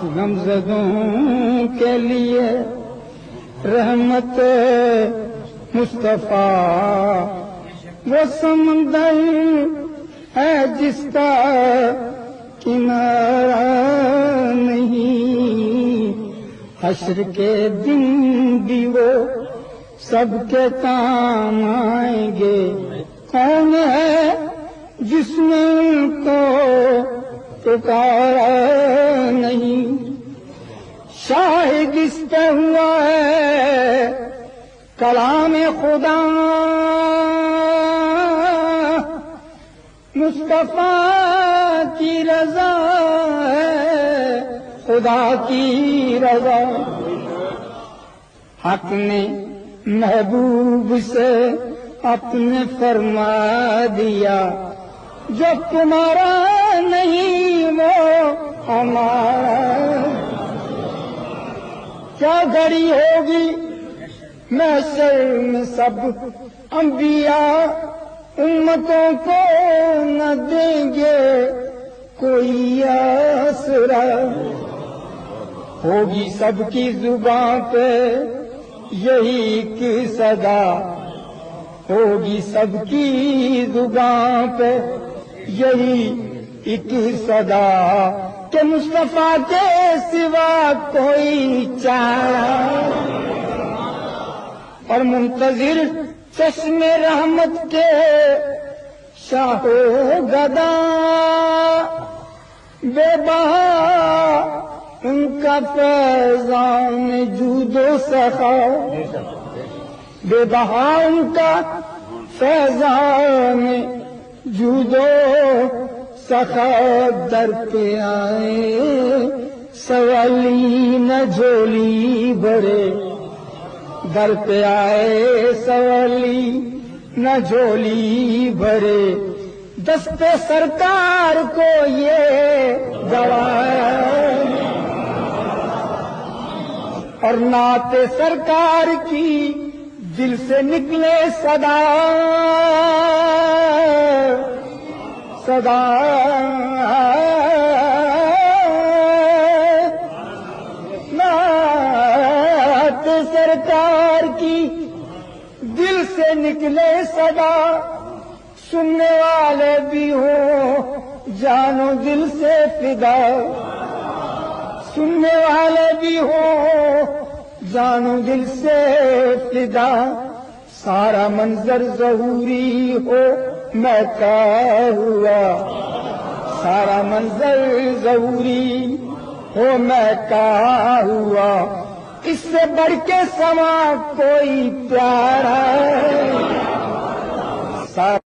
غمزدوں کے لیے رحمت مصطفیٰ وہ سمندر ہے جس کا کنارہ نہیں، حشر کے دن بھی وہ سب کے کام آئیں گے، کون ہے جس نے ان کو پکارا نہیں؟ شاہد اس پہ ہوا ہے کلام خدا، مصطفیٰ کی رضا ہے خدا کی رضا۔ حق نے محبوب سے اپنے فرما دیا، جو تمہارا نہیں وہ ہمارا۔ کیا گھڑی ہوگی محشر میں سب انبیاء امتوں کو نہ دیں گے کوئی آسرا، ہوگی سب کی زبان پہ یہی ایک صدا، ہوگی سب کی زبان پہ یہی ایک صدا کہ مصطفیٰ کے سوا کوئی چارہ، اور منتظر چشم رحمت کے شاہ و گدا، بے بہا ان کا فیضان جود و سخا، بے بہا ان کا فیضان جود و سخا، در پہ آئے سوالی نہ جھولی بھرے، در پہ آئے سوالی نہ جھولی بھرے، دست سرکار کو یہ گوایا، اور نعت سرکار کی دل سے نکلے صدا، صدا نعت سرکار کی دل سے نکلے صدا، سننے والے بھی ہوں جانو دل سے فدا، سننے والے بھی ہوں جانو دل سے فدا، سارا منظر ظہوری ہو میں کا ہوا، سارا منظر ظہوری ہو میں کا ہوا، اس سے بڑھ کے سما کوئی پیارا ہے۔